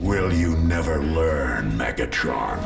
Will you never learn, Megatron?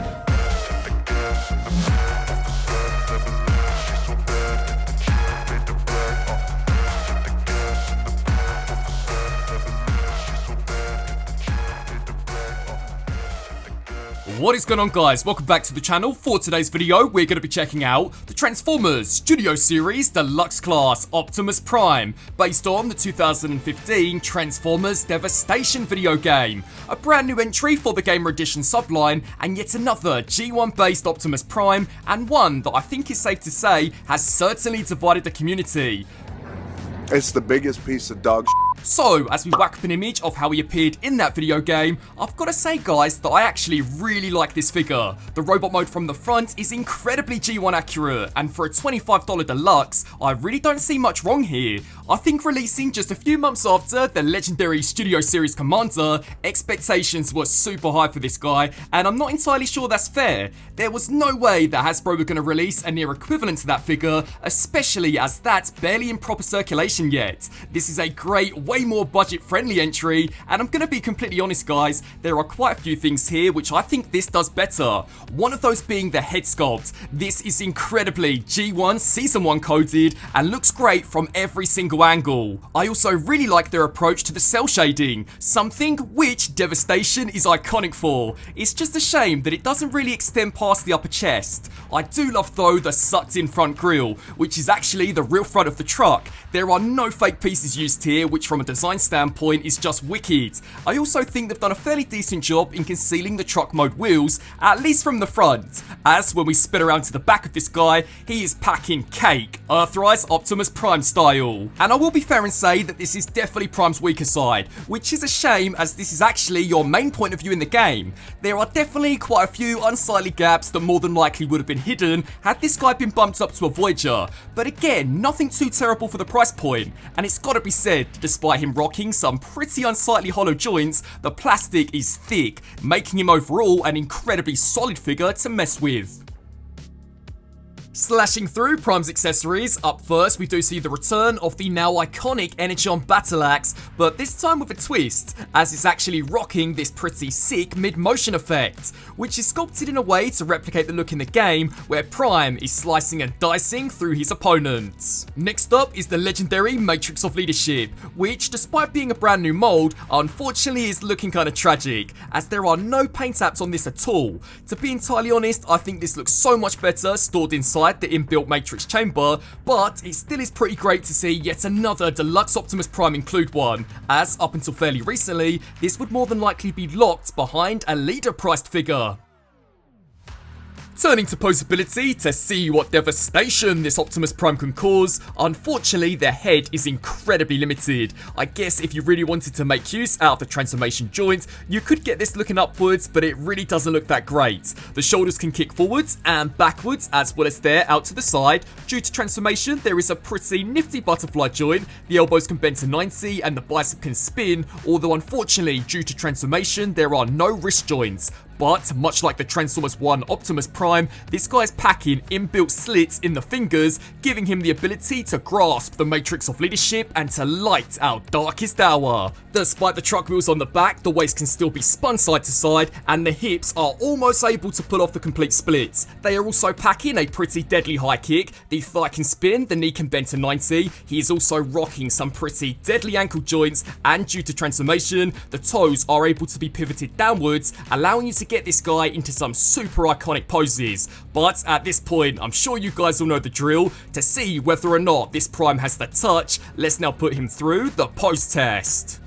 What is going on, guys? Welcome back to the channel. For today's video, we're going to be checking out the Transformers Studio Series Deluxe Class Optimus Prime, based on the 2015 Transformers Devastation video game. A brand new entry for the Gamer Edition subline, and yet another G1 based Optimus Prime, and one that I think is safe to say has certainly divided the community. It's the biggest piece of dog shit. So, as we whack up an image of how he appeared in that video game, I've got to say, guys, that I actually really like this figure. The robot mode from the front is incredibly G1 accurate, and for a $25 deluxe, I really don't see much wrong here. I think releasing just a few months after the legendary Studio Series Commander, expectations were super high for this guy, and I'm not entirely sure that's fair. There was no way that Hasbro were going to release a near equivalent to that figure, especially as that's barely in proper circulation yet. This is a great, way more budget-friendly entry, and I'm going to be completely honest, guys, there are quite a few things here which I think this does better. One of those being the head sculpt. This is incredibly G1 Season 1 coded and looks great from every single angle. I also really like their approach to the cell shading, something which Devastation is iconic for. It's just a shame that it doesn't really extend past the upper chest. I do love, though, the sucked-in front grille, which is actually the real front of the truck. There are no fake pieces used here, which from a design standpoint is just wicked. I also think they've done a fairly decent job in concealing the truck mode wheels, at least from the front, as when we spin around to the back of this guy, he is packing cake, Earthrise Optimus Prime style. And I will be fair and say that this is definitely Prime's weaker side, which is a shame as this is actually your main point of view in the game. There are definitely quite a few unsightly gaps that more than likely would have been hidden had this guy been bumped up to a Voyager, but again, nothing too terrible for the price point, and it's gotta be said, despite him rocking some pretty unsightly hollow joints, the plastic is thick, making him overall an incredibly solid figure to mess with. Slashing through Prime's accessories, up first we do see the return of the now iconic Energon Battle Axe, but this time with a twist, as it's actually rocking this pretty sick mid-motion effect, which is sculpted in a way to replicate the look in the game, where Prime is slicing and dicing through his opponents. Next up is the legendary Matrix of Leadership, which, despite being a brand new mold, unfortunately is looking kinda tragic, as there are no paint apps on this at all. To be entirely honest, I think this looks so much better stored inside the inbuilt Matrix chamber, but it still is pretty great to see yet another Deluxe Optimus Prime include one, as up until fairly recently, this would more than likely be locked behind a leader-priced figure. Turning to posability to see what devastation this Optimus Prime can cause, unfortunately their head is incredibly limited. I guess if you really wanted to make use out of the transformation joint, you could get this looking upwards, but it really doesn't look that great. The shoulders can kick forwards and backwards as well as there out to the side. Due to transformation, there is a pretty nifty butterfly joint, the elbows can bend to 90 and the bicep can spin, although unfortunately due to transformation there are no wrist joints. But, much like the Transformers 1 Optimus Prime, this guy's packing inbuilt slits in the fingers, giving him the ability to grasp the Matrix of Leadership and to light our darkest hour. Despite the truck wheels on the back, the waist can still be spun side to side, and the hips are almost able to pull off the complete splits. They are also packing a pretty deadly high kick, the thigh can spin, the knee can bend to 90, he is also rocking some pretty deadly ankle joints, and due to transformation, the toes are able to be pivoted downwards, allowing you to get this guy into some super iconic poses. But at this point, I'm sure you guys all know the drill. To see whether or not this Prime has the touch, let's now put him through the pose test.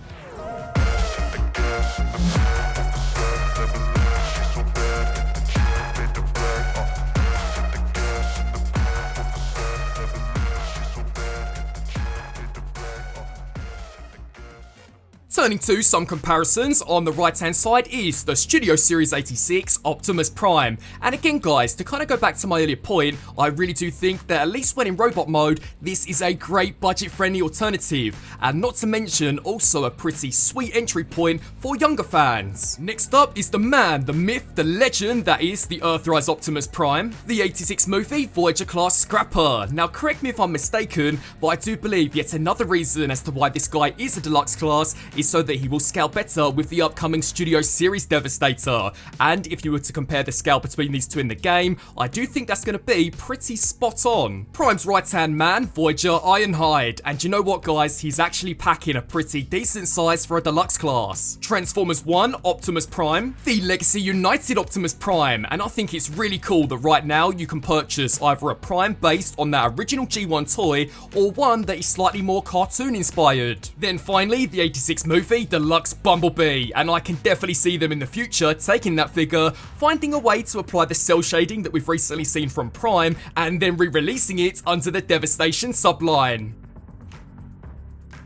Turning to some comparisons, on the right hand side is the Studio Series 86 Optimus Prime. And again guys, to kind of go back to my earlier point, I really do think that at least when in robot mode, this is a great budget friendly alternative. And not to mention also a pretty sweet entry point for younger fans. Next up is the man, the myth, the legend that is the Earthrise Optimus Prime, the 86 movie Voyager class scrapper. Now correct me if I'm mistaken, but I do believe yet another reason as to why this guy is a deluxe class is so that he will scale better with the upcoming Studio Series Devastator. And if you were to compare the scale between these two in the game, I do think that's going to be pretty spot on. Prime's right-hand man, Voyager Ironhide. And you know what, guys? He's actually packing a pretty decent size for a deluxe class. Transformers 1, Optimus Prime. The Legacy United Optimus Prime. And I think it's really cool that right now you can purchase either a Prime based on that original G1 toy or one that is slightly more cartoon inspired. Then finally, the 86 movie Deluxe Bumblebee, and I can definitely see them in the future taking that figure, finding a way to apply the cell shading that we've recently seen from Prime, and then re-releasing it under the Devastation subline.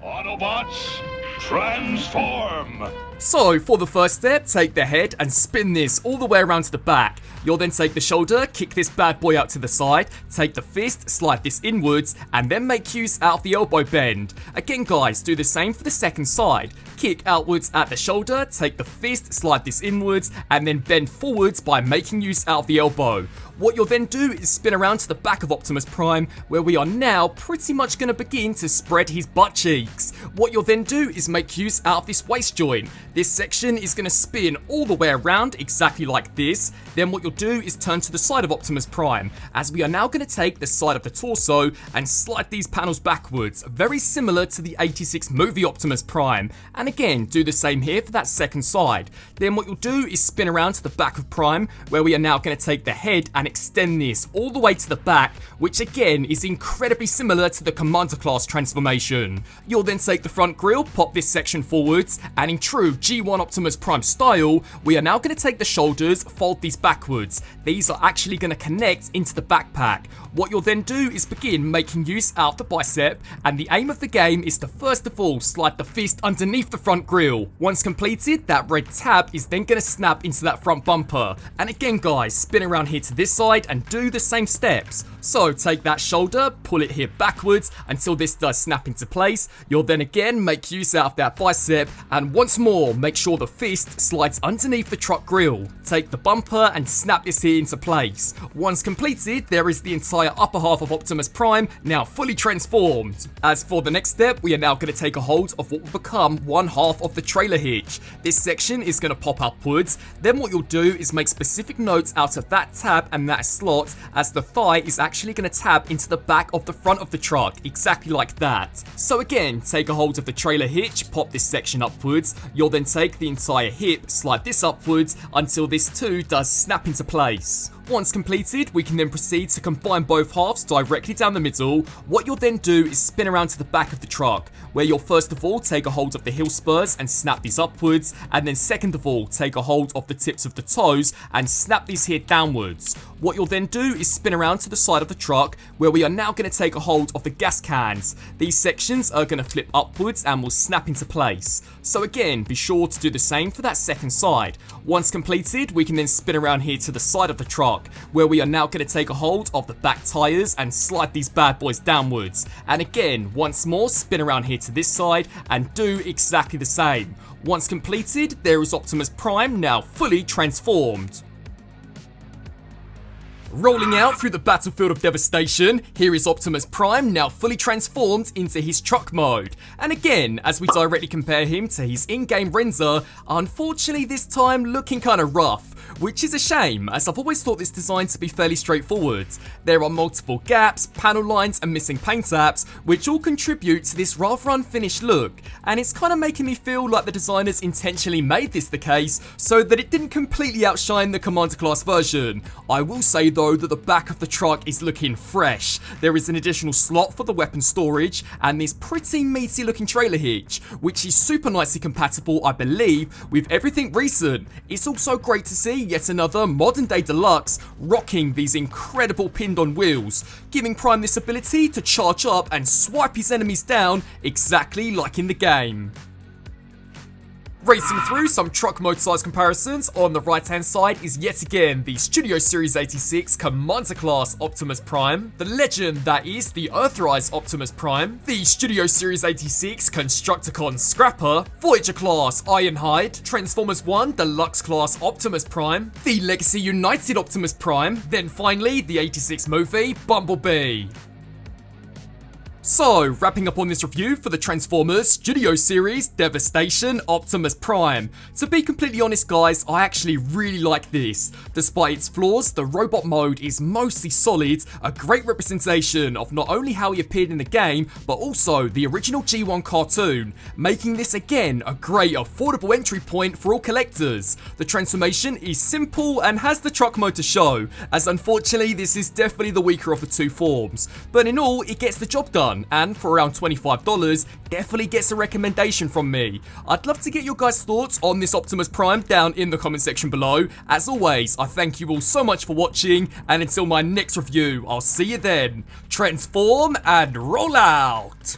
Autobots, transform! So, for the first step, take the head and spin this all the way around to the back. You'll then take the shoulder, kick this bad boy out to the side, take the fist, slide this inwards, and then make use out of the elbow bend. Again guys, do the same for the second side. Kick outwards at the shoulder, take the fist, slide this inwards, and then bend forwards by making use out of the elbow. What you'll then do is spin around to the back of Optimus Prime, where we are now pretty much going to begin to spread his butt cheeks. What you'll then do is make use out of this waist joint. This section is going to spin all the way around exactly like this. Then what you'll do is turn to the side of Optimus Prime, as we are now going to take the side of the torso and slide these panels backwards, very similar to the 86 movie Optimus Prime. And again, do the same here for that second side. Then what you'll do is spin around to the back of Prime, where we are now going to take the head and extend this all the way to the back, which again is incredibly similar to the Commander class transformation. You'll then take the front grille, pop this section forwards, and in true G1 Optimus Prime style, we are now going to take the shoulders, fold these backwards. These are actually going to connect into the backpack. What you'll then do is begin making use out of the bicep, and the aim of the game is to first of all slide the fist underneath the front grille. Once completed, that red tab is then going to snap into that front bumper. And again guys, spin around here to this side and do the same steps. So take that shoulder, pull it here backwards until this does snap into place. You'll then again make use out of that bicep, and once more make sure the fist slides underneath the truck grille. Take the bumper and snap this here into place. Once completed, there is the entire upper half of Optimus Prime now fully transformed. As for the next step, we are now going to take a hold of what will become one half of the trailer hitch. This section is going to pop upwards. Then what you'll do is make specific notes out of that tab and that slot, as the thigh is actually going to tab into the back of the front of the truck, exactly like that. So again, take a hold of the trailer hitch, pop this section upwards. You'll then take the entire hip, slide this upwards until this too does snap into place. Once completed, we can then proceed to combine both halves directly down the middle. What you'll then do is spin around to the back of the truck, where you'll first of all take a hold of the heel spurs and snap these upwards, and then second of all take a hold of the tips of the toes and snap these here downwards. What you'll then do is spin around to the side of the truck, where we are now going to take a hold of the gas cans. These sections are going to flip upwards and will snap into place. So again, be sure to do the same for that second side. Once completed, we can then spin around here to the side of the truck, where we are now going to take a hold of the back tyres and slide these bad boys downwards. And again, once more, spin around here to this side and do exactly the same. Once completed, there is Optimus Prime now fully transformed. Rolling out through the battlefield of Devastation, here is Optimus Prime now fully transformed into his truck mode. And again, as we directly compare him to his in-game render, unfortunately this time looking kinda rough, which is a shame, as I've always thought this design to be fairly straightforward. There are multiple gaps, panel lines and missing paint apps, which all contribute to this rather unfinished look, and it's kinda making me feel like the designers intentionally made this the case so that it didn't completely outshine the Commander class version. I will say though that the back of the truck is looking fresh. There is an additional slot for the weapon storage and this pretty meaty looking trailer hitch, which is super nicely compatible, I believe, with everything recent. It's also great to see yet another modern day Deluxe rocking these incredible pinned on wheels, giving Prime this ability to charge up and swipe his enemies down exactly like in the game. Racing through some truck mode size comparisons, on the right hand side is yet again the Studio Series 86 Commander class Optimus Prime, the legend that is the Earthrise Optimus Prime, the Studio Series 86 Constructicon Scrapper, Voyager class Ironhide, Transformers 1 Deluxe class Optimus Prime, the Legacy United Optimus Prime, then finally the 86 movie Bumblebee. So, wrapping up on this review for the Transformers Studio Series Devastation Optimus Prime. To be completely honest guys, I actually really like this. Despite its flaws, the robot mode is mostly solid, a great representation of not only how he appeared in the game, but also the original G1 cartoon, making this again a great affordable entry point for all collectors. The transformation is simple and has the truck mode to show, as unfortunately this is definitely the weaker of the two forms. But in all, it gets the job done. And for around $25, definitely gets a recommendation from me. I'd love to get your guys' thoughts on this Optimus Prime down in the comment section below. As always, I thank you all so much for watching, and until my next review, I'll see you then. Transform and roll out!